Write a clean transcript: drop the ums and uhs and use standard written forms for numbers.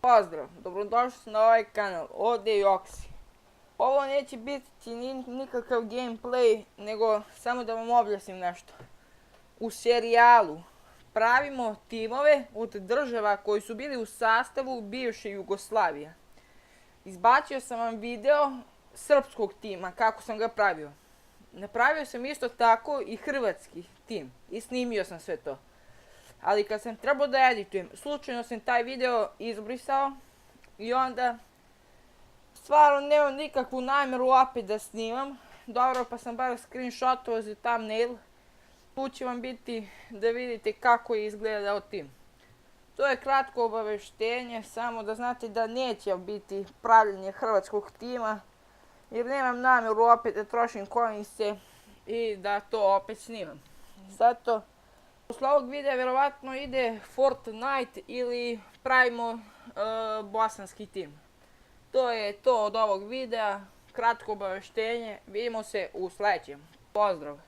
Pozdrav, dobrodošli na ovaj kanal, ovdje je Joksi. Ovo neće biti nikakav gameplay, nego samo da vam objasnim nešto. U serijalu pravimo timove od država koji su bili u sastavu bivše Jugoslavije. Izbacio sam vam video srpskog tima, kako sam ga pravio. Napravio sam isto tako i hrvatski tim i snimio sam sve to. Ali kad sam trebao da editujem, slučajno sam taj video izbrisao i onda stvarno nemam nikakvu namjeru opet da snimam. Dobro, pa sam bar screenshotovao za thumbnail. Tu će vam biti da vidite kako je izgledao tim. To je kratko obaveštenje, samo da znate da neće biti pravljenje hrvatskog tima, jer nemam namjeru opet da trošim coinse i da to opet snimam. Zato posle ovog videa vjerovatno ide Fortnite ili pravimo bosanski tim. To je to od ovog videa, kratko obaveštenje, vidimo se u sljedećem. Pozdrav!